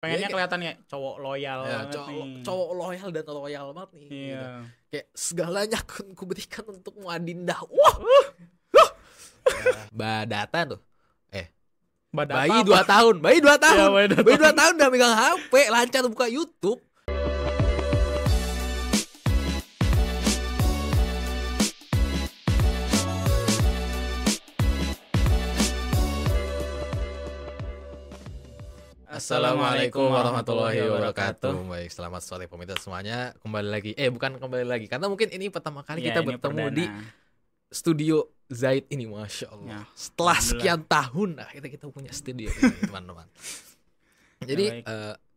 Pengennya kelihatan ya cowok loyal ya, banget nih. cowok loyal dan loyal banget nih. Iya. Gitu. Kayak segalanya akan kuberikan untukmu Adinda. Wah. Badata tuh. Badata Bayi apa? 2 tahun. Bayi 2 tahun. Iya, Bayi 2 tahun udah megang HP, lancar buka YouTube. Assalamualaikum warahmatullahi wabarakatuh. Baik, selamat sore pemirsa semuanya. Kembali lagi. Bukan kembali lagi, karena mungkin ini pertama kali Iya, kita ini bertemu perdana. di studio Zaid ini, Masya Allah. Ya, Setelah alhamdulillah. sekian tahun akhirnya kita punya studio ini, teman-teman. Jadi baik.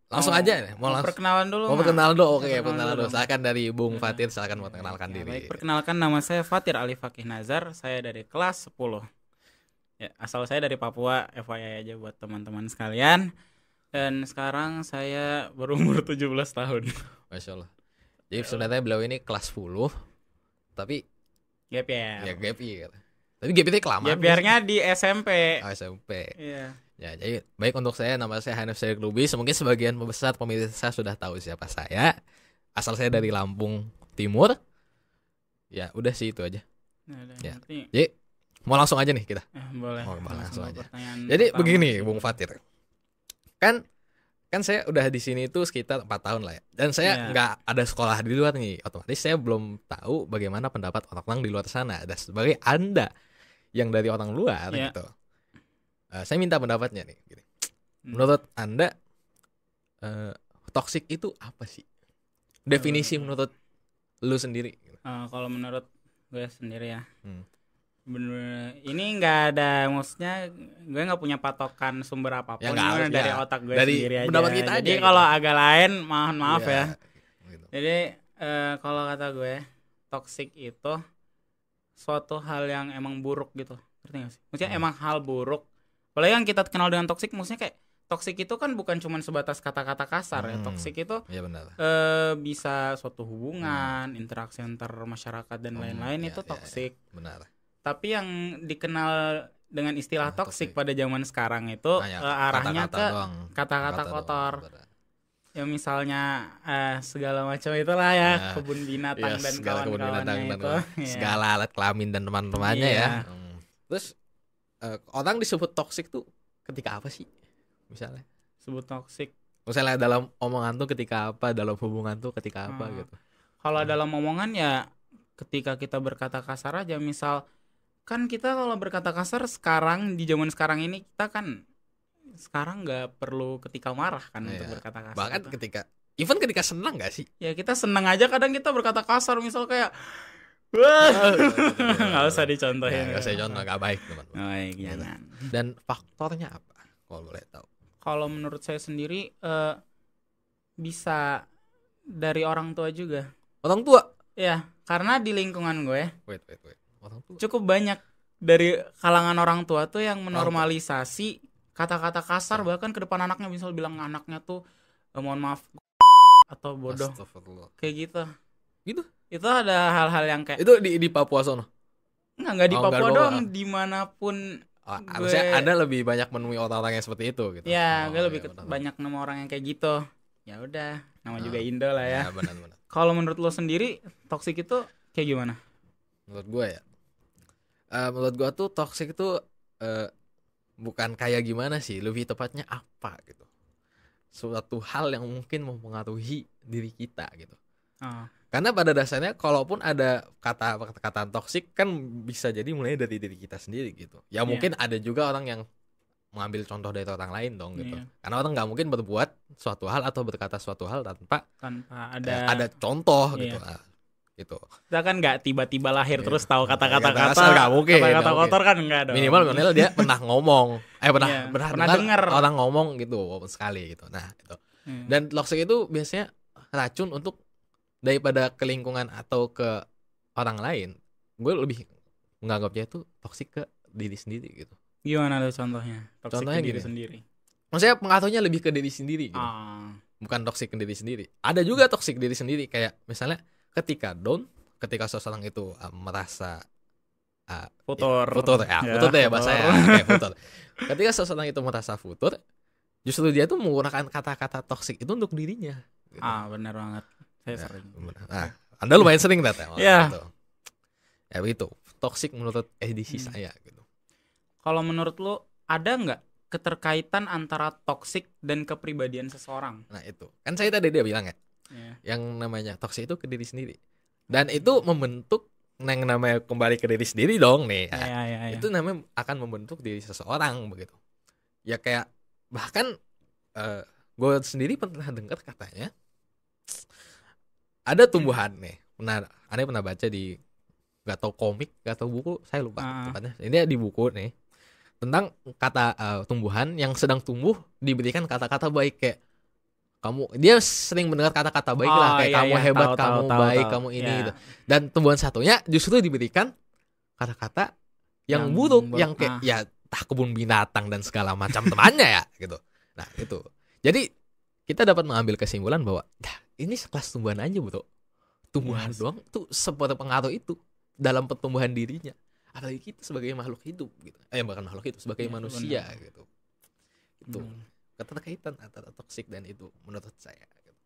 langsung aja nih. Mau perkenalan dulu. Mau Mak? perkenalan dulu. Oke, Perkenalan perkenalan dulu. dulu. Silakan dari Bung Ya. Fatir, silakan mau perkenalkan Ya, diri. baik, perkenalkan nama saya Fatir Ali Fakih Nazar. Saya dari kelas 10. Ya, asal saya dari Papua, FYI aja buat teman-teman sekalian. Dan sekarang saya berumur 17 tahun. Masya Allah. Jadi sebenarnya beliau ini kelas 10, tapi Gap ya. ya gap year. Tapi gap year kelamaan. Gap year-nya di SMP. SMP. Iya. Ya, jadi baik, untuk saya, nama saya Hanif Syed Lubis. Mungkin sebagian besar pemirsa sudah tahu siapa saya. Asal saya dari Lampung Timur. Ya, udah sih itu aja. Nah, dan Ya. nanti- Jadi mau langsung aja nih kita. boleh. Oh, langsung aja. Pertanyaan Jadi pertama. begini, Bung Fatir. Kan saya udah di sini tuh sekitar 4 tahun lah ya. Dan saya Iya. nggak ada sekolah di luar nih. Otomatis saya belum tahu bagaimana pendapat orang-orang di luar sana. Dan sebagai Anda yang dari orang luar Iya. gitu. Saya minta pendapatnya nih. Gini. Hmm. Menurut Anda toxic itu apa sih? Definisi menurut lu sendiri. Kalau menurut gue sendiri ya, Hmm. bener, ini nggak ada, maksudnya gue nggak punya patokan sumber apapun, Ya, nggak ini harus, dari ya. otak gue Dari sendiri aja. pendapat kita aja Jadi gitu. kalau agak lain, mohon maaf Iya, ya. gitu. Jadi kalau kata gue, toxic itu suatu hal yang emang buruk gitu, ngerti nggak sih? Maksudnya emang hal buruk. Apalagi yang kita kenal dengan toxic, maksudnya kayak toxic itu kan bukan cuma sebatas kata-kata kasar ya. Toxic itu Iya benar. bisa suatu hubungan, interaksi antar masyarakat dan lain-lain, itu toxic. Benar. Tapi yang dikenal dengan istilah toxic toxic. pada zaman sekarang itu Nah, ya, arahnya kata-kata ke doang. kata-kata Kata kotor. doang, benar. Ya misalnya segala macam itulah ya, Nah, kebun binatang Ya, dan segala kebun binatang kawan-kawannya dan itu. Iya. segala alat kelamin dan teman-temannya Iya. ya. Terus orang disebut toxic tuh ketika apa sih? Misalnya Sebut toxic. dalam omongan tuh ketika apa, dalam hubungan tuh ketika apa Hmm. gitu. Kalau dalam omongan ya ketika kita berkata kasar aja, misal kan kita kalau berkata kasar sekarang di zaman sekarang ini, kita kan sekarang nggak perlu ketika marah kan untuk Iya. berkata kasar. Bahkan gitu. ketika senang gak sih? Ya kita seneng aja kadang kita berkata kasar, misal kayak wah, nggak usah dicontohin. Nggak usah contoh, nggak baik teman-teman. Baik, jangan. Dan faktornya apa? Kalau boleh tahu. Kalau menurut saya sendiri bisa dari orang tua juga. Orang tua. Ya, karena di lingkungan gue Wait. Orang tua. cukup banyak dari kalangan orang tua tuh yang menormalisasi kata-kata kasar, bahkan ke depan anaknya, misal bilang anaknya tuh mohon maaf atau bodoh, Astagfirullah. kayak gitu. Gitu? Itu ada hal-hal yang kayak Itu di Papua sono. nggak di Oh, Papua nggak, doang, Bang. dimanapun. Harusnya Anda lebih banyak menemui orang-orang yang seperti itu gitu. Ya, gue lebih iya, benar. banyak nemu orang yang kayak gitu. Ya udah, nama juga Indo lah ya. Ya, benar. Kalau menurut lo sendiri, toxic itu kayak gimana? Menurut gue ya. Menurut gue tuh toxic itu bukan kayak gimana sih, lebih tepatnya apa gitu. Suatu hal yang mungkin mempengaruhi diri kita gitu. Oh, Karena pada dasarnya kalaupun ada kata-kata toksik kan bisa jadi mulai dari diri kita sendiri gitu. Ya mungkin ada juga orang yang mengambil contoh dari orang lain dong gitu. Iya. Karena orang nggak mungkin berbuat suatu hal atau berkata suatu hal tanpa tanpa ada contoh Iya. gitu. Nah, gitu. Kita kan nggak tiba-tiba lahir Iya. terus tahu kata-kata Ya, asal nggak mungkin, kata-kata nggak mungkin. kotor kan enggak dong. Minimal dia pernah ngomong, Iya, pernah dengar orang ngomong gitu walaupun sekali gitu. Nah, itu. Hmm. Dan toxic itu biasanya racun untuk daripada ke lingkungan atau ke orang lain. Gue lebih menganggapnya itu toksik ke diri sendiri gitu. Gimana tuh contohnya? Toxic Contohnya ke diri gini. sendiri. Maksudnya pengaruhnya lebih ke diri sendiri gitu. Bukan toksik ke diri sendiri. Ada juga toksik diri sendiri, kayak misalnya ketika seseorang itu merasa Futur. futur ya bahasa ya. Oke, futur. Ketika seseorang itu merasa futur, justru dia tuh menggunakan kata-kata toksik itu untuk dirinya gitu. Benar banget. Saya sering. Nah, Anda lumayan sering Tat, Iya. gitu. Ya begitu toksik menurut edisi saya gitu. Kalau menurut lu ada nggak keterkaitan antara toksik dan kepribadian seseorang? Nah itu kan saya tadi dia bilang ya, yang namanya toksik itu ke diri sendiri, dan itu membentuk yang namanya kembali ke diri sendiri dong nih. Ya. Itu namanya akan membentuk diri seseorang begitu. Ya kayak bahkan gue sendiri pernah dengar katanya ada tumbuhan nih, Anda pernah baca di gak tau komik, gak tau buku, saya lupa tepatnya. Ini di buku nih tentang kata tumbuhan yang sedang tumbuh diberikan kata-kata baik kayak kamu, dia sering mendengar kata-kata baik lah kayak kamu hebat, kamu baik, kamu ini gitu. Dan tumbuhan satunya justru diberikan kata-kata yang buruk, yang kayak ya entah kebun binatang dan segala macam temannya ya gitu. Nah itu, jadi kita dapat mengambil kesimpulan bahwa ini sekelas tumbuhan aja bro, tumbuhan doang tuh seberpengaruh itu dalam pertumbuhan dirinya, apalagi kita sebagai makhluk hidup gitu, bukan makhluk hidup, sebagai manusia benar. Gitu itu keterkaitan antara toksik dan itu menurut saya gitu.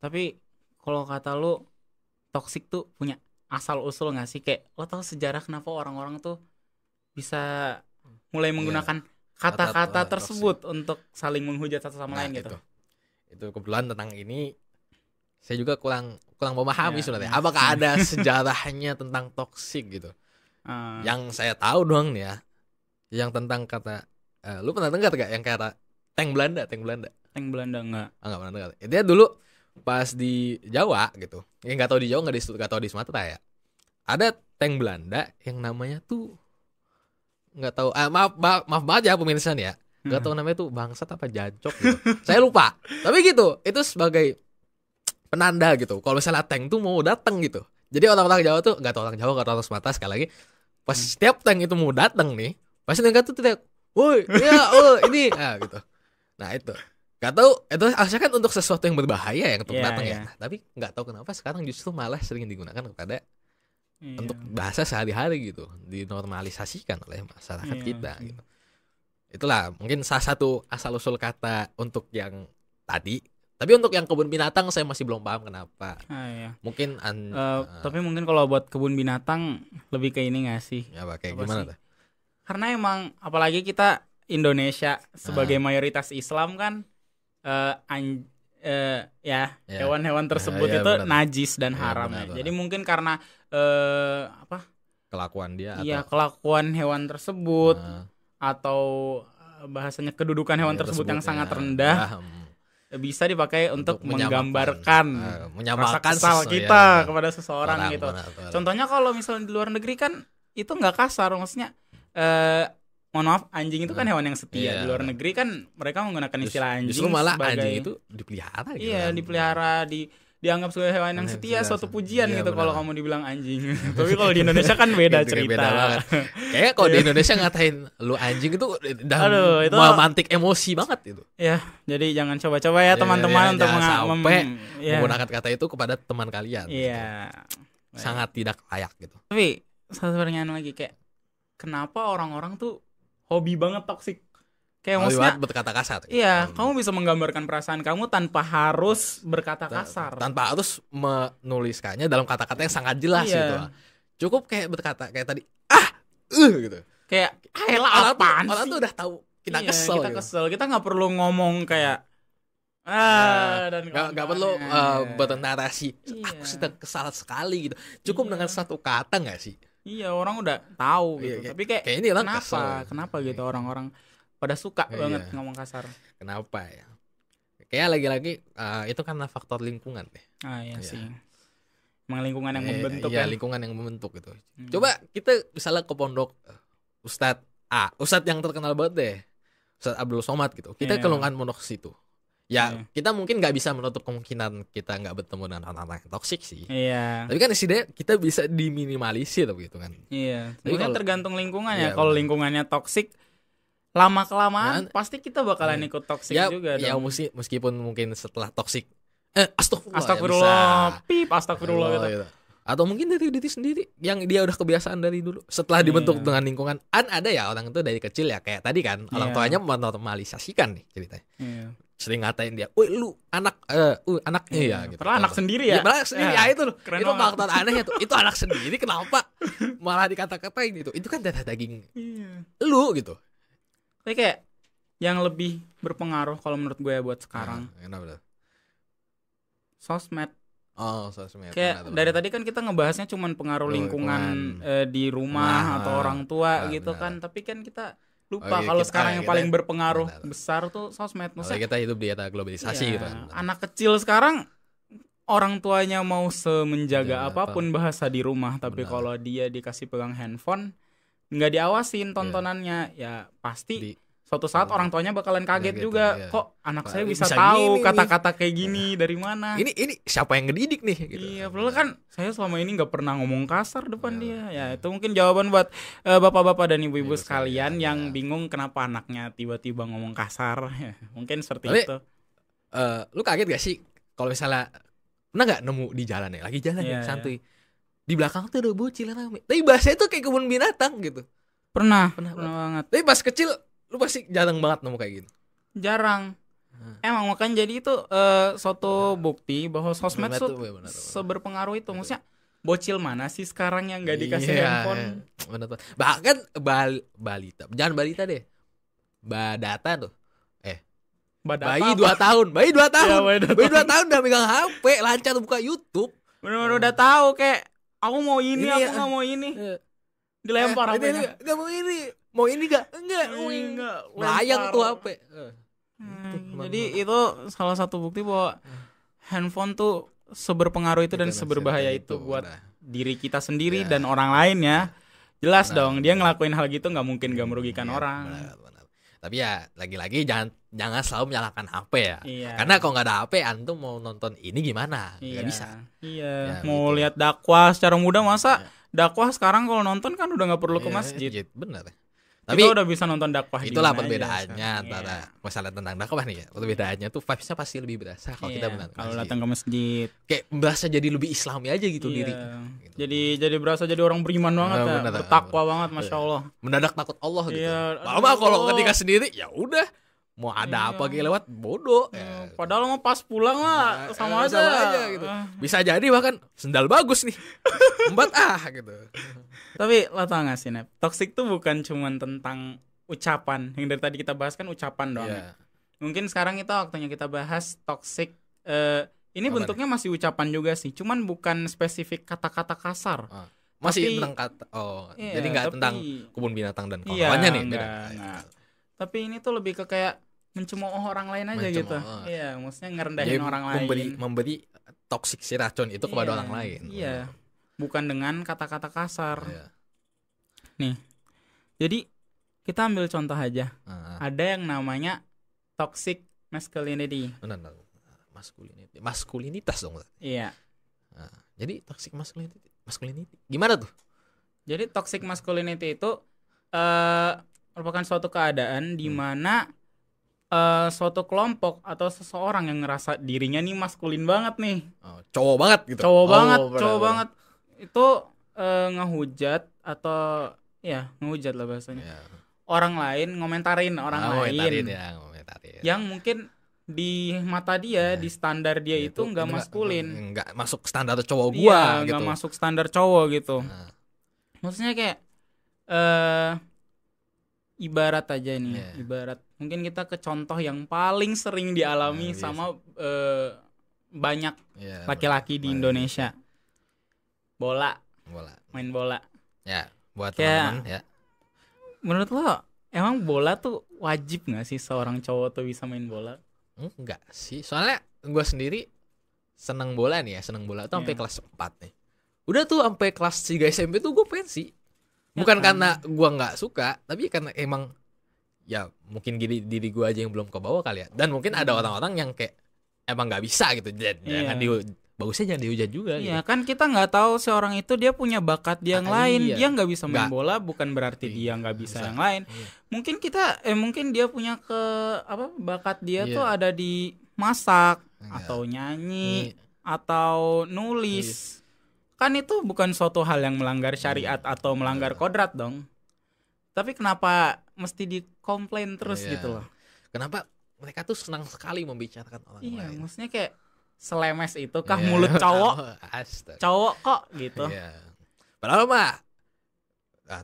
Tapi kalau kata lu toksik tuh punya asal usul nggak sih, kayak lo tau sejarah kenapa orang-orang tuh bisa mulai menggunakan kata-kata tersebut toxic untuk saling menghujat satu sama lain gitu. Itu kebetulan tentang ini saya juga kurang memahami sebenarnya. Apakah ada sejarahnya tentang toksik gitu? Yang saya tahu doang nih ya, yang tentang kata, lu pernah dengar gak yang kata tank Belanda? Tank Belanda enggak pernah dengar. Dia dulu pas di Jawa gitu, nggak tahu di Jawa nggak tahu di Sumatera ya. Ada tank Belanda yang namanya tuh nggak tahu. Maaf banget ya pemirsa nih ya. Nggak tahu namanya tuh bangsat apa jancok gitu. Saya lupa. Tapi gitu, itu sebagai penanda gitu kalau misalnya tank tuh mau datang gitu. Jadi orang-orang Jawa tuh, nggak tahu orang Jawa, nggak tahu orang Sumatera, sekali lagi pas setiap tank itu mau datang nih, pasti mereka tuh teriak, woi ya ini gitu. Nah itu nggak tahu, itu harusnya kan untuk sesuatu yang berbahaya yang untuk datang ya. Nah, tapi nggak tahu kenapa sekarang justru malah sering digunakan kepada untuk bahasa sehari-hari gitu, dinormalisasikan oleh masyarakat kita gitu. Itulah mungkin salah satu asal usul kata untuk yang tadi. Tapi untuk yang kebun binatang saya masih belum paham kenapa. Mungkin tapi mungkin kalau buat kebun binatang lebih ke ini nggak sih? Ya kayak gimana tuh? Karena emang apalagi kita Indonesia sebagai mayoritas Islam kan, hewan-hewan tersebut itu benar. Najis dan haram benar. Jadi mungkin karena kelakuan dia kelakuan hewan tersebut atau bahasanya kedudukan hewan tersebut yang sangat rendah bisa dipakai untuk menggambarkan rasa kesal kita kepada seseorang gitu. Contohnya kalau misalnya di luar negeri kan itu nggak kasar, maksudnya mohon maaf, anjing itu kan hewan yang setia. Di luar negeri kan mereka menggunakan istilah anjing justru malah sebagai anjing itu dipelihara gitu. Iya, dipelihara, dianggap sebagai hewan yang setia, suatu pujian gitu kalau kamu dibilang anjing. Tapi kalau di Indonesia kan beda cerita. Beda banget. Kayaknya kalau di Indonesia ngatain lu anjing itu udah memantik emosi banget itu. Ya, jadi jangan coba-coba ya teman-teman untuk menggunakan kata itu kepada teman kalian. Iya. Gitu. Sangat tidak layak gitu. Tapi satu pertanyaan lagi, kayak kenapa orang-orang tuh hobi banget toksik? Kayak maksudnya berkata kasar. Iya, kamu bisa menggambarkan perasaan kamu tanpa harus berkata kasar. Tanpa harus menuliskannya dalam kata-kata yang sangat jelas gitu. Cukup kayak berkata kayak tadi, gitu. Kayak apaan sih? Orang tuh udah tahu kita kesel. Kita kesel. Kita nggak perlu ngomong kayak dan nggak perlu bernarasi. Aku sedang kesal sekali gitu. Cukup dengan satu kata nggak sih? Iya, orang udah tahu gitu. Tapi kayak ini kenapa gitu orang-orang pada suka banget ngomong kasar. Kenapa ya? Kayak lagi-lagi itu karena faktor lingkungan deh. Iya sih. Emang lingkungan yang membentuk ya. Lingkungan yang membentuk gitu. Coba kita misalnya ke pondok Ustadz yang terkenal banget deh, Ustadz Abdul Somad gitu. Kita ke lingkungan pondok situ. Kita mungkin nggak bisa menutup kemungkinan kita nggak bertemu dengan orang-orang yang toksik sih. Tapi kan setidaknya kita bisa diminimalisir gitu kan. Tapi kan tergantung lingkungannya. Kalau lingkungannya toksik, lama kelamaan pasti kita bakalan ikut toksik juga dong. Meskipun mungkin setelah toksik astagfirullah astagfirullah gitu. Atau mungkin dari diri sendiri yang dia udah kebiasaan dari dulu. Setelah dibentuk dengan lingkungan, ada ya orang itu dari kecil ya kayak tadi kan orang tuanya menormalisasikan nih ceritanya. Sering ngatain dia, "Woi lu anaknya ya gitu." Padahal anak sendiri ya. Padahal sendiri ya itu loh. Keren Itu banget. faktor anehnya tuh. Itu anak sendiri kenapa malah dikata-katain itu? Itu kan darah daging lu gitu. Tapi kayak yang lebih berpengaruh kalau menurut gue buat sekarang Kenapa tuh? sosmed. Oh, sosmed. Kayak dari tadi kan kita ngebahasnya cuman pengaruh lingkungan di rumah atau orang tua gitu kan. Tapi kan kita lupa kalau sekarang yang paling berpengaruh besar tuh sosmed. Maksudnya kita hidup di era globalisasi gitu kan. Anak kecil sekarang orang tuanya mau semenjaga apapun bahasa di rumah, tapi kalau dia dikasih pegang handphone nggak diawasin tontonannya, ya pasti suatu saat orang tuanya bakalan kaget juga. Kok anak saya bisa tahu kata-kata kayak gini dari mana? Ini siapa yang ngedidik nih? Gitu. Iya, padahal kan saya selama ini nggak pernah ngomong kasar depan dia. Ya itu mungkin jawaban buat bapak-bapak dan ibu-ibu sekalian yang bingung kenapa anaknya tiba-tiba ngomong kasar. Ya, mungkin seperti itu. Lu kaget gak sih kalau misalnya pernah nggak nemu di jalan ya, lagi jalan ya santuy, di belakang tuh ada bocil rame, tapi bahasanya tuh kayak kebun binatang gitu. Pernah banget. Tapi pas kecil lu pasti jarang banget nemu kayak gitu. Jarang. Emang makanya jadi itu suatu bukti bahwa sosmed tuh seberpengaruh itu. Maksudnya bocil mana sih sekarang yang nggak dikasih handphone? Bener. Bahkan balita, jangan balita deh, badata tuh. Bayi 2 tahun. Bayi 2 tahun udah megang HP, lancar buka YouTube. Bener-bener udah tahu kayak aku mau ini aku nggak mau ini. Dilempar HP-nya. Enggak mau ini. Mau ini enggak? Enggak. Melayang tuh HP. Jadi itu salah satu bukti bahwa handphone tuh seberpengaruh itu dan seberbahaya itu buat diri kita sendiri dan orang lain ya. Jelas dong, dia ngelakuin hal gitu nggak mungkin nggak merugikan orang. Benar. Tapi ya lagi-lagi jangan selalu menyalahkan HP ya. Karena kalau nggak ada HP, antum mau nonton ini gimana? Nggak bisa. Iya. Mau gitu. Lihat dakwah secara mudah masa dakwah sekarang kalau nonton kan udah nggak perlu ke masjid. Bener. Tapi kita udah bisa nonton dakwah. Itulah perbedaannya antara masalah tentang dakwah nih ya. Perbedaannya tuh vibes-nya pasti lebih berasa kalau kita benar. Kalau datang ke masjid. Kayak berasa jadi lebih Islami aja gitu diri. Gitu. Jadi berasa jadi orang beriman banget ya. Bertakwa banget, Masya Allah. Mendadak takut Allah gitu. Lama kalau ketika sendiri ya udah. Mau ada apa kayak lewat bodoh. Padahal mau pas pulang lah sama aja gitu. Bisa jadi bahkan sendal bagus nih. Embat gitu. Tapi lo tau gak sih Nep, toxic tuh bukan cuman tentang ucapan. Yang dari tadi kita bahas kan ucapan doang. Mungkin sekarang itu waktunya kita bahas toxic. Ini bentuknya masih ucapan juga sih, cuman bukan spesifik kata-kata kasar. Masih tentang kata. Jadi gak tentang kebun binatang dan kawannya nih. Enggak. Tapi ini tuh lebih ke kayak mencemooh orang lain aja gitu. Iya, maksudnya ngerendahin orang lain. Memberi toksik si racun itu kepada orang lain. Iya. Bukan dengan kata-kata kasar. Nih. Jadi kita ambil contoh aja. Ada yang namanya toxic masculinity. Benar. Maskulinitas dong. Iya. Jadi toxic masculinity. Gimana tuh? Jadi toxic masculinity itu merupakan suatu keadaan di mana suatu kelompok atau seseorang yang ngerasa dirinya nih maskulin banget nih. Cowok banget gitu. Cowok banget. Itu ngehujat atau ngehujat lah bahasanya. Orang lain ngomentarin orang lain. Ngomentarin. Yang mungkin di mata dia, di standar dia itu enggak maskulin. Enggak masuk standar cowok gua gitu. Enggak masuk standar cowok gitu. Maksudnya kayak ibarat aja nih, ibarat mungkin kita ke contoh yang paling sering dialami sama banyak laki-laki di Indonesia. Main bola. Ya, buat teman-teman ya. Menurut lo, emang bola tuh wajib nggak sih seorang cowok tuh bisa main bola? Enggak sih, soalnya gue sendiri seneng bola tuh sampai kelas 4 nih. Udah tuh sampai kelas 3 SMP tuh gue pensi. Bukan karena gue nggak suka, tapi karena emang ya mungkin diri gue aja yang belum kebawa kali ya. Dan mungkin ada orang-orang yang kayak emang nggak bisa gitu. Jangan bagusnya jangan dihujat juga. Iya gitu. Kan kita nggak tahu seorang itu dia punya bakat dia yang lain. Dia nggak bisa main bola bukan berarti dia nggak bisa yang lain. Mungkin mungkin dia punya bakat dia tuh ada di masak atau nyanyi atau nulis. kan itu bukan suatu hal yang melanggar syariat atau melanggar kodrat dong. Tapi kenapa mesti dikomplain terus Iya. gitu loh? Kenapa mereka tuh senang sekali membicarakan orang Iya, lain? maksudnya kayak selemes itu kah Iya. mulut cowok? Astaga. Cowok kok gitu. Iya. Padahal mah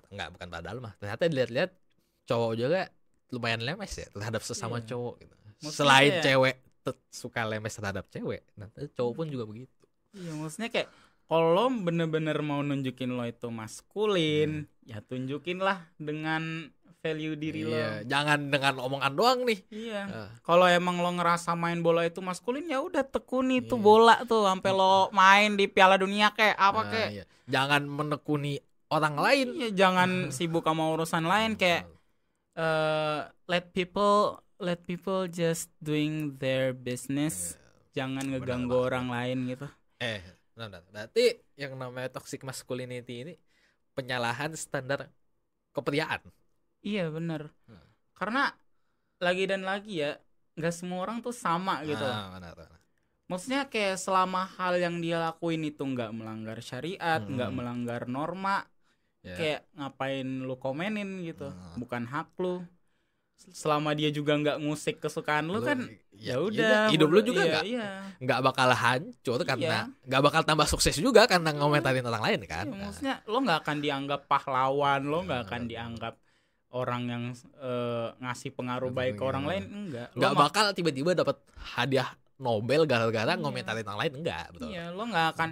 enggak, bukan padahal mah. Ternyata dilihat-lihat cowok juga lumayan lemes ya terhadap sesama Iya. cowok gitu. Maksudnya Selain kayak- cewek suka lemes terhadap cewek, nanti cowok pun juga begitu. Iya, maksudnya kayak kalau lo bener-bener mau nunjukin lo itu maskulin, ya tunjukin lah dengan value diri lo. Iya, jangan dengan omongan doang nih. Iya. Ah. Kalau emang lo ngerasa main bola itu maskulin, ya udah tekuni tuh Iya. bola tuh sampai lo main di Piala Dunia kayak apa Nah, kayak. iya. Jangan menekuni orang lain. Iya, jangan sibuk sama urusan lain kayak let people just doing their business. Jangan ngeganggu Benar, orang lain gitu. Benar. Berarti yang namanya toxic masculinity ini penyalahan standar kepriaan. Iya bener. Karena lagi dan lagi ya, nggak semua orang tuh sama gitu. Benar. Maksudnya kayak selama hal yang dia lakuin itu nggak melanggar syariat, nggak melanggar norma, Ya. kayak ngapain lu komenin gitu, bukan hak lu. Selama dia juga nggak ngusik kesukaan lu kan, ya udah. Hidup lu juga iya. nggak bakal hancur karena Iya. nggak bakal tambah sukses juga karena ngomentarin orang lain kan. Iya, maksudnya lo nggak akan dianggap pahlawan, lo nggak akan dianggap orang yang ngasih pengaruh baik ke orang lain, enggak. Nggak bakal tiba-tiba dapat hadiah Nobel gara-gara ngomentarin orang lain, enggak, betul. Iya, lo nggak akan,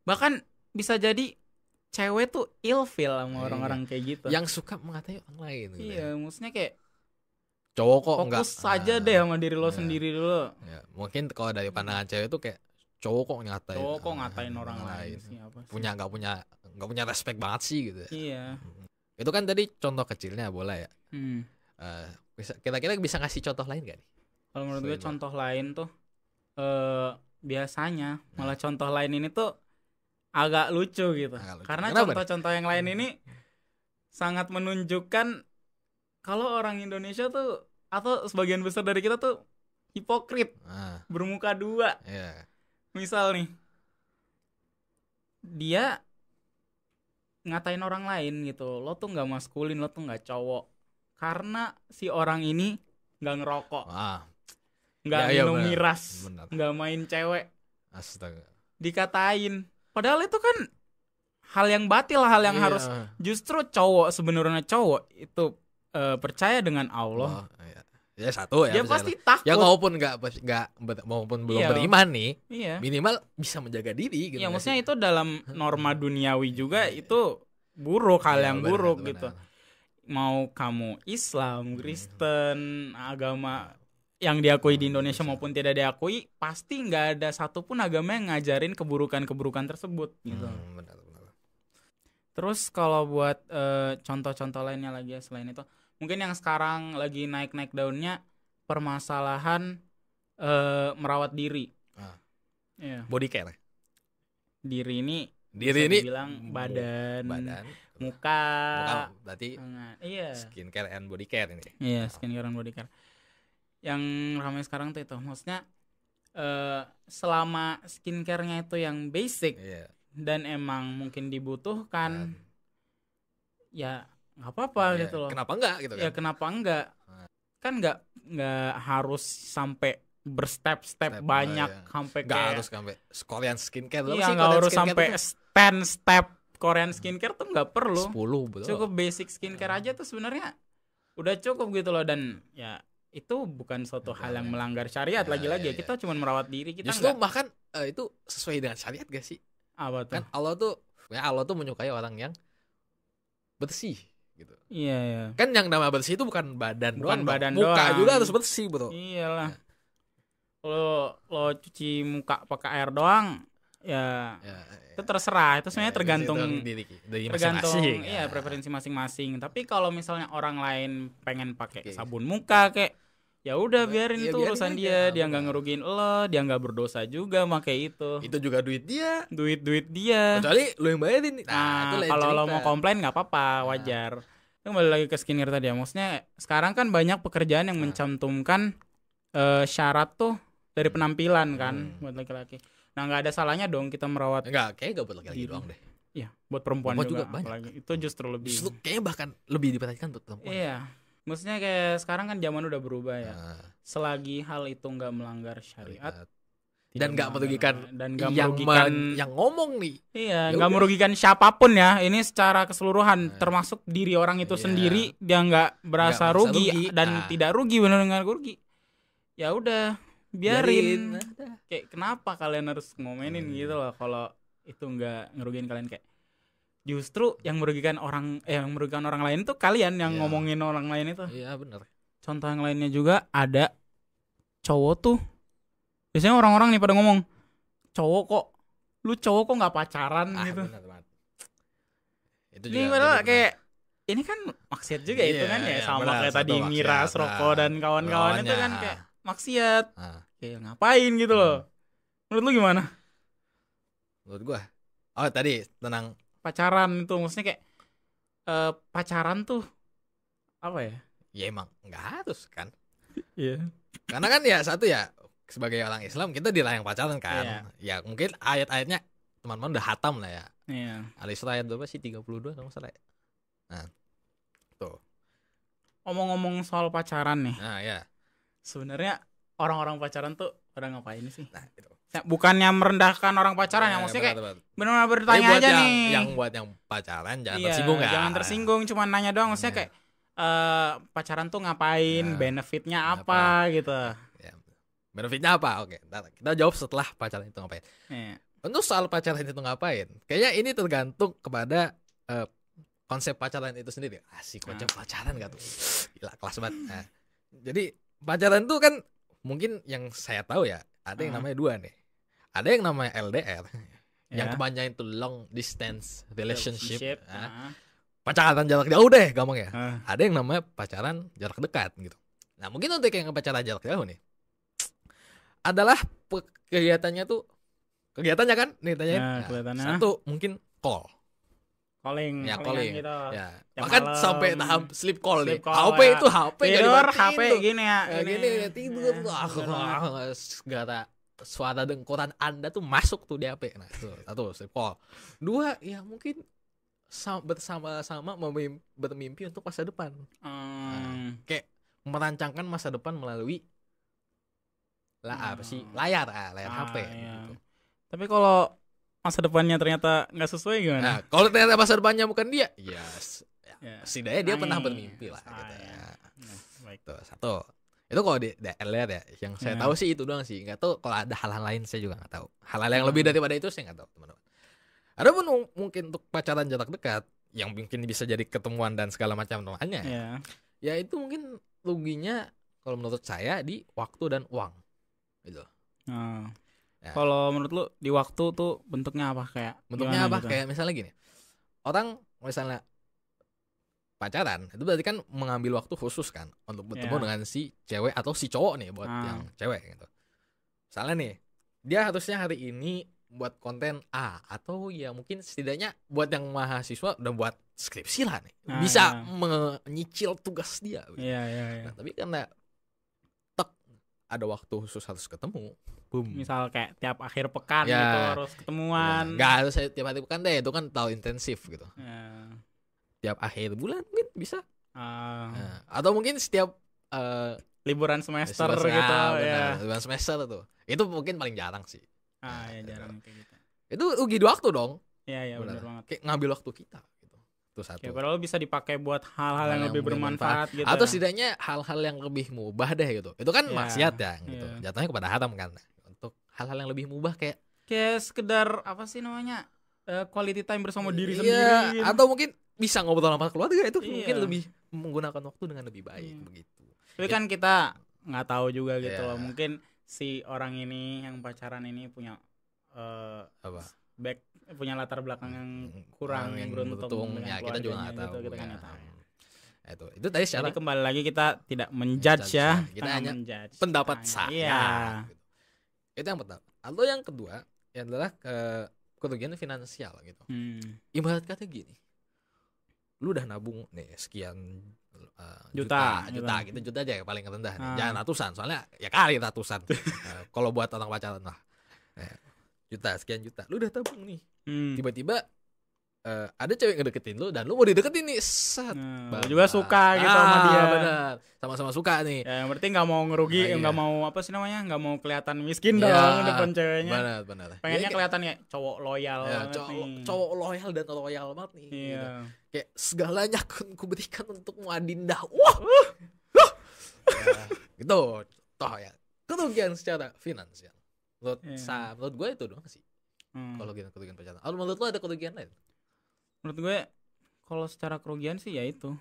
bahkan bisa jadi cewek tuh ilfeel sama Iya. orang-orang kayak gitu. Yang suka mengatai orang lain gitu. Iya, maksudnya kayak Cowok kok enggak. fokus saja deh sama diri lo Iya. sendiri dulu. Ya, mungkin kalau dari pandangan cewek tuh kayak cowok kok ngatain. Cowok kok ngatain orang lain sih apa sih? Nggak punya respect banget sih gitu ya. Iya. Itu kan tadi contoh kecilnya bola ya. Hmm. Kira-kira bisa ngasih contoh lain gak nih? Kalau menurut gue Selain contoh lain tuh biasanya malah contoh lain ini tuh agak lucu gitu. Agak lucu. Karena Kenapa contoh-contoh yang lain ini sangat menunjukkan kalau orang Indonesia tuh atau sebagian besar dari kita tuh hipokrit, bermuka dua. Iya. Misal nih, dia ngatain orang lain gitu, lo tuh nggak maskulin, lo tuh nggak cowok, karena si orang ini nggak ngerokok, nggak Ya, minum benar. miras, Benar. nggak main cewek, Astaga. dikatain. Padahal itu kan hal yang batil, hal yang Iya. harus justru cowok, sebenarnya cowok itu percaya dengan Allah. Oh, iya. Ya satu ya. Dia percaya. pasti takut. Ya maupun maupun belum Iya. beriman nih, Iya. minimal bisa menjaga diri gitu. Ya nggak maksudnya sih? itu dalam norma duniawi juga itu buruk, hal Iya, yang benar, buruk benar. gitu. Mau kamu Islam, Kristen, agama yang diakui di Indonesia maupun tidak diakui, pasti nggak ada satupun agama yang ngajarin keburukan-keburukan tersebut gitu. Benar. Terus kalau buat contoh-contoh lainnya lagi ya selain itu, mungkin yang sekarang lagi naik-naik daunnya permasalahan merawat diri. Iya. Body care. Diri ini Diri bisa ini dibilang badan, muka muka, berarti tangan. Iya. skincare and body care ini. Iya, skincare dan body care. Yang ramai sekarang tuh itu, maksudnya selama skincare-nya itu yang basic Iya. dan emang mungkin dibutuhkan, ya nggak apa-apa Iya. gitu loh. Kenapa enggak gitu kan? Ya kenapa enggak? Kan nggak harus sampai berstep-step Step, banyak iya. sampai Nggak kayak harus sampai Korean skincare. Apa iya sih nggak Korean harus skincare sampai tuh? 10 step Korean skincare tuh nggak perlu. 10 betul. Cukup basic skincare aja tuh sebenarnya udah cukup gitu loh. Dan ya itu bukan suatu hal yang melanggar syariat. Ya, Lagi-lagi ya, kita cuma merawat diri kita. Justru nggak bahkan itu sesuai dengan syariat gak sih? apa tuh? Kan Allah tuh menyukai orang yang bersih gitu. Iya ya. Kan yang nama bersih itu bukan badan Bukan doang, badan muka doang. juga harus bersih, bro. Iyalah. Lo cuci muka pakai air doang ya itu terserah. Itu sebenarnya tergantung dari tergantung masing-masing. iya preferensi masing-masing. Tapi kalau misalnya orang lain pengen pakai Oke. sabun muka kayak ya udah biarin Ya, itu biarin urusan aja, dia nggak benar. ngerugiin lo, dia nggak berdosa juga pakai itu. Itu juga duit dia. Duit dia. Kecuali lu yang bayarin. Nah, itu Nah, lain kalau lo cerita. mau komplain nggak apa-apa, wajar. Kembali lagi ke skincare tadi ya. Maksudnya sekarang kan banyak pekerjaan yang mencantumkan syarat tuh dari penampilan kan buat laki-laki. Nah, nggak ada salahnya dong kita merawat. Enggak, kayaknya gak buat laki-laki Diri. doang deh. Iya, buat perempuan Perempuan juga, juga banyak. apalagi. Itu justru lebih. Justru kayaknya bahkan lebih diperhatikan buat perempuan. Iya. Maksudnya kayak sekarang kan zaman udah berubah ya. Nah, Selagi hal itu nggak melanggar syariat dan nggak merugikan dan nggak yang merugikan yang ngomong nih. iya, Ya nggak udah. merugikan siapapun ya. Ini secara keseluruhan termasuk diri orang itu Iya. sendiri, dia nggak berasa merasa rugi rugi. dan tidak rugi, benar-benar rugi. Ya udah, biarin. Udah. Kayak kenapa kalian harus ngomenin gitu loh kalau itu nggak ngerugiin kalian, kayak justru yang merugikan orang lain tuh kalian yang Iya. ngomongin orang lain itu. Iya benar. Contoh yang lainnya juga ada cowok tuh. Biasanya orang-orang nih pada ngomong, lu cowok kok nggak pacaran gitu. Benar banget. Itu Ini juga padahal jadi kayak ini kan maksiat juga itu Iya, kan ya, iya, sama benar, kayak satu tadi maksiat, miras, rokok dan kawan-kawan itu kan lawannya. kayak maksiat. Nah, Kayak ngapain gitu loh. Menurut lu gimana? menurut gua. Oh, tadi tentang Pacaran itu maksudnya kayak pacaran tuh apa ya? ya emang nggak harus kan. Iya. Karena kan ya satu ya sebagai orang Islam kita dilarang pacaran kan. Iya. Ya mungkin ayat-ayatnya teman-teman udah hatam lah ya. Iya. Al-Isra ayat berapa sih? 32 kalau nggak salah ya. Nah, tuh. Ngomong-ngomong soal pacaran nih. Nah, ya. Sebenarnya orang-orang pacaran tuh pada ngapain sih? Nah, itu. Ya, bukannya merendahkan orang pacaran ya, maksudnya kayak benar. benar-benar Tapi bertanya buat aja yang, nih. yang buat yang pacaran jangan Iya, tersinggung ya. jangan tersinggung, cuma nanya doang, maksudnya Iya. kayak pacaran tuh ngapain, Nah, benefitnya apa gitu. Ya. Benefitnya apa? Oke, ntar kita jawab setelah pacaran itu ngapain. Iya. Untuk soal pacaran itu ngapain? Kayaknya ini tergantung kepada konsep pacaran itu sendiri. Asik, konsep pacaran gak tuh? Gila, kelas banget. Nah, jadi pacaran tuh kan mungkin yang saya tahu ya, ada yang namanya dua nih. Ada yang namanya LDR, yang Ya. kepanjangan itu long distance relationship. Nah, Nah. pacaran jarak jauh deh gampang ya. Ah. Ada yang namanya pacaran jarak dekat gitu. Nah, mungkin untuk yang pacaran jarak jauh nih adalah kegiatannya kan nih tanyain. Nah, kelihatannya. Satu mungkin call. Calling gitu. Ya. Jam Bahkan malam. sampai tahap sleep call nih. Sleep call, HP ya. itu HP nggak Tidur dimatiin HP tuh. gini ya. Ya, gini tidur tuh. bener banget. Segala suara dengkuran Anda tuh masuk tuh di HP. Nah, itu satu sleep call. Dua, ya mungkin bersama-sama bermimpi untuk masa depan. Kayak merancangkan masa depan melalui apa sih? Layar HP iya. gitu. Tapi kalau masa depannya ternyata nggak sesuai gimana? Nah, kalau ternyata masa depannya bukan dia, ya Ya. setidaknya dia pernah Nice. bermimpi lah gitu ya. Nah, baik. Tuh, satu. Itu kalau di LDR ya, yang saya Ya. tahu sih itu doang sih. Nggak tahu kalau ada hal-hal lain saya juga nggak tahu. Hal-hal yang lebih daripada itu saya nggak tahu, teman-teman. Ada pun mungkin untuk pacaran jarak dekat yang mungkin bisa jadi ketemuan dan segala macam temannya. Ya. Ya itu mungkin ruginya kalau menurut saya di waktu dan uang. Gitu. Nah. Ya. Kalau menurut lu di waktu tuh bentuknya apa, kayak Bentuknya gimana apa? gitu? Kayak misalnya gini. Orang misalnya pacaran itu berarti kan mengambil waktu khusus kan untuk bertemu Ya. dengan si cewek atau si cowok nih buat yang cewek gitu. Misalnya nih, dia harusnya hari ini buat konten A atau ya mungkin setidaknya buat yang mahasiswa udah buat skripsi lah nih. Nah, Bisa ya. menyicil tugas dia. Gitu. Iya, iya, iya. Nah, tapi karena ada waktu khusus harus ketemu. Boom. Misal kayak tiap akhir pekan Ya. gitu harus ketemuan. Nggak harus tiap hari bukan deh, itu kan terlalu intensif gitu. Ya. Tiap akhir bulan mungkin bisa. Ah, Nah, atau mungkin setiap liburan semester semester, gitu benar, ya. bulan semester tuh. Itu mungkin paling jarang sih. Ya jarang kayak gitu. Itu rugi waktu dong. Iya, iya Benar. benar banget. Kayak ngambil waktu kita gitu. Itu satu. Ya, padahal bisa dipakai buat hal-hal Hal yang yang lebih bermanfaat gitu. Atau setidaknya hal-hal yang lebih mubah deh gitu. Itu kan Iya, maksiat ya gitu. iya. Jatuhnya kepada haram kan. Untuk hal-hal yang lebih mubah kayak Kayak sekedar apa sih namanya? Quality time bersama diri iya, sendiri gitu. atau mungkin bisa ngobrol sama keluarga itu Iya. mungkin lebih menggunakan waktu dengan lebih baik Iya. begitu. Tapi kan kita nggak tahu juga gitu Iya. loh. Mungkin si orang ini yang pacaran ini punya Apa? punya latar belakang yang kurang yang beruntung dengan ya kita juga nggak keluarganya tahu gitu, kita kan ya. nggak tahu. Itu tadi secara Jadi kembali lagi kita tidak menjudge ya, Kita nggak hanya menjudge. pendapat Hanya- saya Iya. gitu. Itu yang pertama. Atau yang kedua ya adalah kerugian finansial gitu. Ibarat kata gini, lu udah nabung nih sekian Juta, gitu juta aja ya paling rendah nih. Ah. Jangan ratusan soalnya ya kali ratusan. Kalau buat orang pacaran lah. sekian juta, lu udah tabung nih. Hmm. Tiba-tiba ada cewek ngedeketin lu dan lu mau dideketin nih, Lu juga suka gitu sama dia. Benar, sama-sama suka nih. Ya, yang penting nggak mau ngerugi, Iya. nggak mau apa sih namanya, nggak mau kelihatan miskin Ya, dong depan ceweknya. benar. Pengennya Ya, kelihatan ya cowok loyal ya, banget nih. cowok loyal dan loyal banget nih. Iya. Gitu. Kayak segalanya akan kuberikan untukmu Adinda. Wah. Ya, gitu. Toh ya, kerugian secara finansial. Menurut gue itu doang sih. Kalau kerugian pacaran. Menurut lo ada kerugian lain? Menurut gue kalau secara kerugian sih ya itu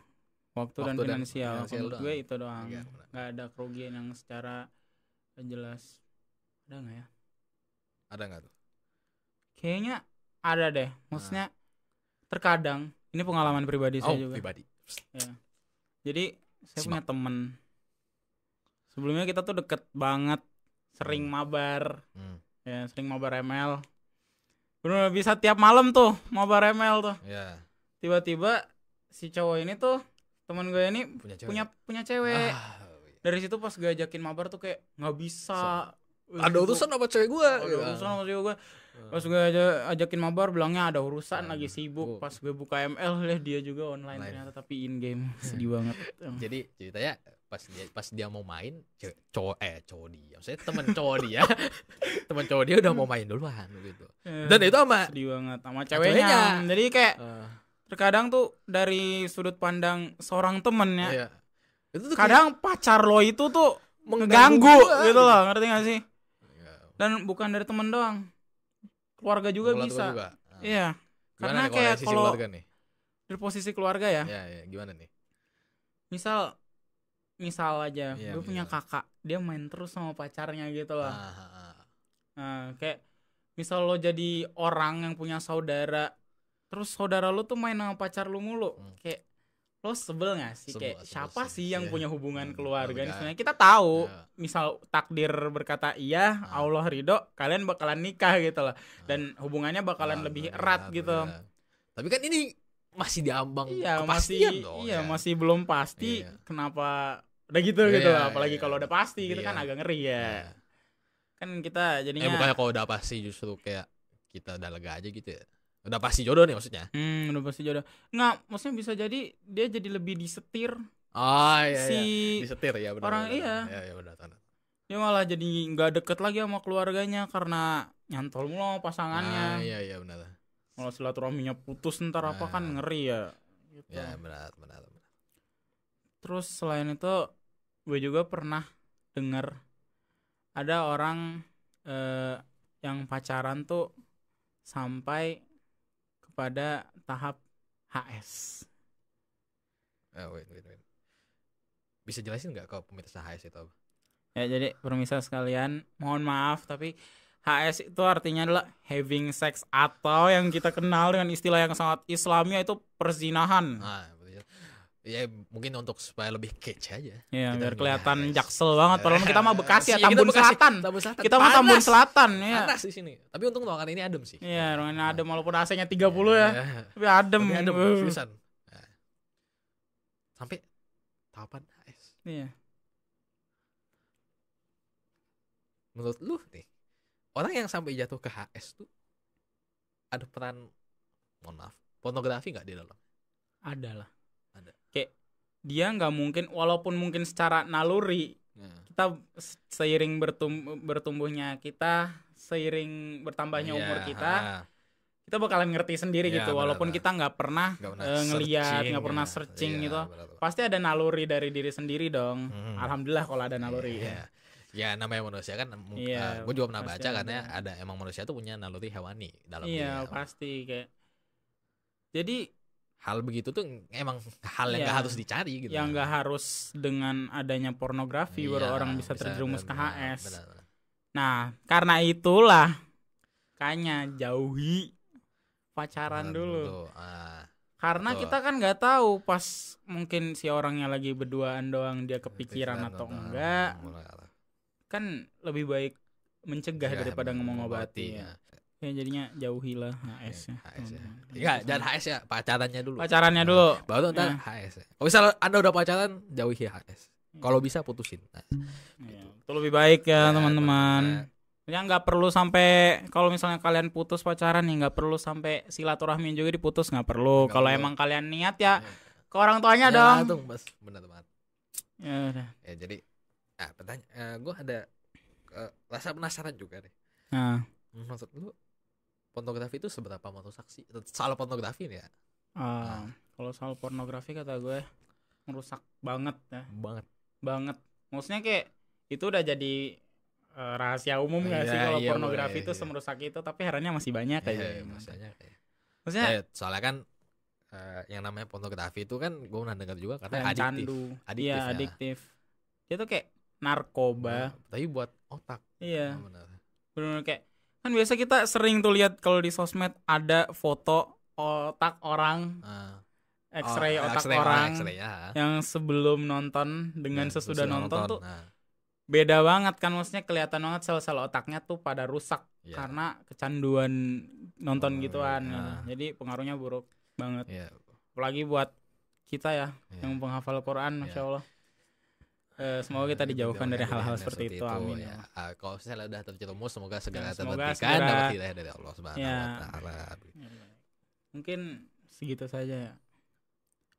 waktu dan finansial. Menurut gue itu doang. Iya, Nggak ada kerugian yang secara jelas. Ada nggak ya? Ada nggak tuh? Kayaknya ada deh. Maksudnya terkadang ini pengalaman pribadi saya juga. Pribadi. Ya. Jadi saya punya temen. Sebelumnya kita tuh deket banget, sering mabar. Ya, sering mabar ML. Bener bisa tiap malam tuh mabar ML tuh. Ya. Tiba-tiba si cowok ini tuh teman gue ini punya cewek. Dari situ pas gue ajakin mabar tuh kayak nggak bisa. Ada urusan apa cewek gue? Ada urusan sama cewek gue. Pas gue ajakin mabar bilangnya ada urusan, lagi sibuk. Pas gue buka ML dia juga online ternyata tapi in game. Sedih banget. Jadi ceritanya pas dia mau main cowok dia, maksudnya teman cowok dia udah mau main duluan gitu. Dan itu sedih banget sama ceweknya. Jadi kayak terkadang tuh dari sudut pandang seorang temen ya. Iya. Itu tuh kadang pacar lo itu tuh mengganggu gitu loh, ngerti gak sih? Dan bukan dari temen doang, keluarga juga bisa. Iya. Karena kayak kalau dari posisi keluarga ya. Iya, gimana nih? Misal aja, gue punya kakak, dia main terus sama pacarnya gitu loh. Nah, kayak misal lo jadi orang yang punya saudara, terus saudara lo tuh main sama pacar lo mulu, kayak lo sebel gak sih? Kayak siapa sih yang punya hubungan keluarga? Sebenarnya kita tahu, misal takdir berkata iya, Allah ridho, kalian bakalan nikah gitu loh, dan hubungannya bakalan lebih erat gitu. Tapi kan ini masih diambang kepastian dong. Iya, masih belum pasti. Kenapa udah gitu lah, apalagi kalau udah pasti gitu kan agak ngeri ya. Kan kita jadinya bukannya kalau udah pasti justru kayak kita udah lega aja gitu ya. Udah pasti jodoh nih maksudnya. Udah pasti jodoh. Nggak, maksudnya bisa jadi dia jadi lebih disetir. Disetir ya benar. Orang iya benar. Dia malah jadi nggak deket lagi sama keluarganya karena nyantol mulu sama pasangannya. Iya benar. Kalau silaturahminya putus ntar apa kan ngeri ya. Gitu. Ya benar. Terus selain itu gue juga pernah dengar ada orang yang pacaran tuh sampai kepada tahap HS. Wait. Bisa jelasin nggak kalau pemirsa HS itu apa? Ya jadi pemirsa sekalian, mohon maaf tapi HS itu artinya adalah having sex, atau yang kita kenal dengan istilah yang sangat Islami yaitu perzinahan. Ya mungkin untuk supaya lebih catch aja. Iya, biar kelihatan jaksel banget. Padahal kita mah Bekasi ya, Tambun Selatan. Kita mah Tambun Selatan ya. Panas di sini. Tapi untung ruangan ini adem sih. Iya, ruangan adem walaupun AC-nya 30 ya. Tapi adem. Seriusan. Sampai tahapan HS. Iya. Menurut lu nih, orang yang sampai jatuh ke HS tuh ada peran, mohon maaf, pornografi nggak di dalam? Ada lah. Kayak dia nggak mungkin, walaupun mungkin secara naluri kita seiring bertumbuhnya kita, seiring bertambahnya umur kita bakalan ngerti sendiri gitu. Walaupun kita nggak pernah ngelihat, nggak pernah searching gitu, pasti ada naluri dari diri sendiri dong. Alhamdulillah kalau ada naluri. Ya namanya manusia kan. Gue juga pernah baca karena ada emang manusia tuh punya naluri hewani dalam diri. Iya pasti kayak. Jadi hal begitu tuh emang hal yang gak harus dicari gitu. Yang gak harus dengan adanya pornografi baru orang bisa terjerumus ke HS. Benar. Nah, karena itulah kayaknya jauhi pacaran dulu. Karena kita kan gak tahu pas mungkin si orangnya lagi berduaan doang dia kepikiran atau enggak. Kan lebih baik mencegah daripada ngomong-ngobati ya. Ya jadinya jauhilah HS-nya. Enggak, jangan HS ya, pacarannya dulu. Baru ntar HS. Kalau misalnya Anda udah pacaran, jauhi HS. Kalau bisa putusin. Itu lebih baik ya teman-teman. Ya nggak perlu sampai kalau misalnya kalian putus pacaran nih nggak perlu sampai silaturahmi juga diputus, nggak perlu. Kalau emang kalian niat ya ke orang tuanya dong. Tuh, Mas. Benar banget. Ya udah. Ya jadi gue ada rasa penasaran juga deh. Nah, Maksud lu pornografi itu seberapa merusak sih? Soal pornografi nih ya. Kalau soal pornografi kata gue merusak banget ya. Banget. Maksudnya kayak itu udah jadi rahasia umum nggak sih kalau pornografi itu semerusak itu, tapi herannya masih banyak aja. Maksudnya soalnya kan yang namanya pornografi itu kan gue pernah dengar juga karena adiktif. Dia tuh kayak narkoba. Tapi buat otak. Iya. Benar kayak kan biasa kita sering tuh lihat kalau di sosmed ada foto otak orang. X-ray otak orang yang sebelum nonton dengan sesudah nonton tuh beda banget kan, maksudnya kelihatan banget sel-sel otaknya tuh pada rusak karena kecanduan nonton gituan. Jadi pengaruhnya buruk banget. Apalagi buat kita ya yang penghafal Quran, Masya Allah. Semoga kita dijauhkan dari hal-hal seperti itu. Amin. Kalau misalnya udah terjerumus, semoga segera terhentikan, dapat hidayah dari Allah Subhanahu wa taala. Mungkin segitu saja ya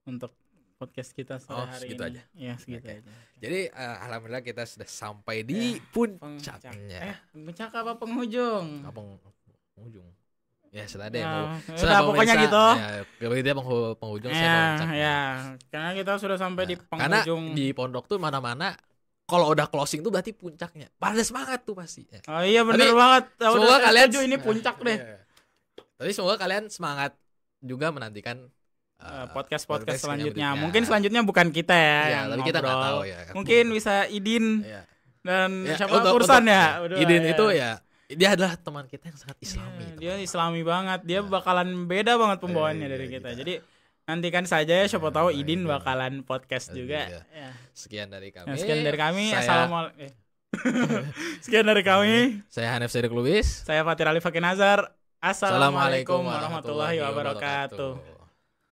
untuk podcast kita sore hari segitu ini. Aja. Ya, segitu aja. Jadi alhamdulillah kita sudah sampai di puncaknya. Puncak apa penghujung? Penghujung. Ya sudah deh. Sudah pokoknya gitu. Ya, dia penghujung karena kita sudah sampai di penghujung. Karena di pondok tuh mana-mana kalau udah closing tuh berarti puncaknya. Pada semangat tuh pasti. Oh iya benar banget. Semoga kalian ini puncak deh. Tapi semoga kalian semangat juga menantikan podcast selanjutnya. Mungkin selanjutnya bukan kita ya yang tapi kita nggak tahu ya. Mungkin bisa Idin dan siapa urusan ya. Idin itu dia adalah teman kita yang sangat Islami. Dia Islami banget. Dia bakalan beda banget pembawaannya dari kita. Jadi nantikan saja ya, siapa tahu Idin bakalan podcast juga. Sekian dari kami. Assalamualaikum. Sekian dari kami. Saya Hanif Sidik Lubis. Saya Fatir Ali Fakin Nazar. Assalamualaikum warahmatullahi wabarakatuh.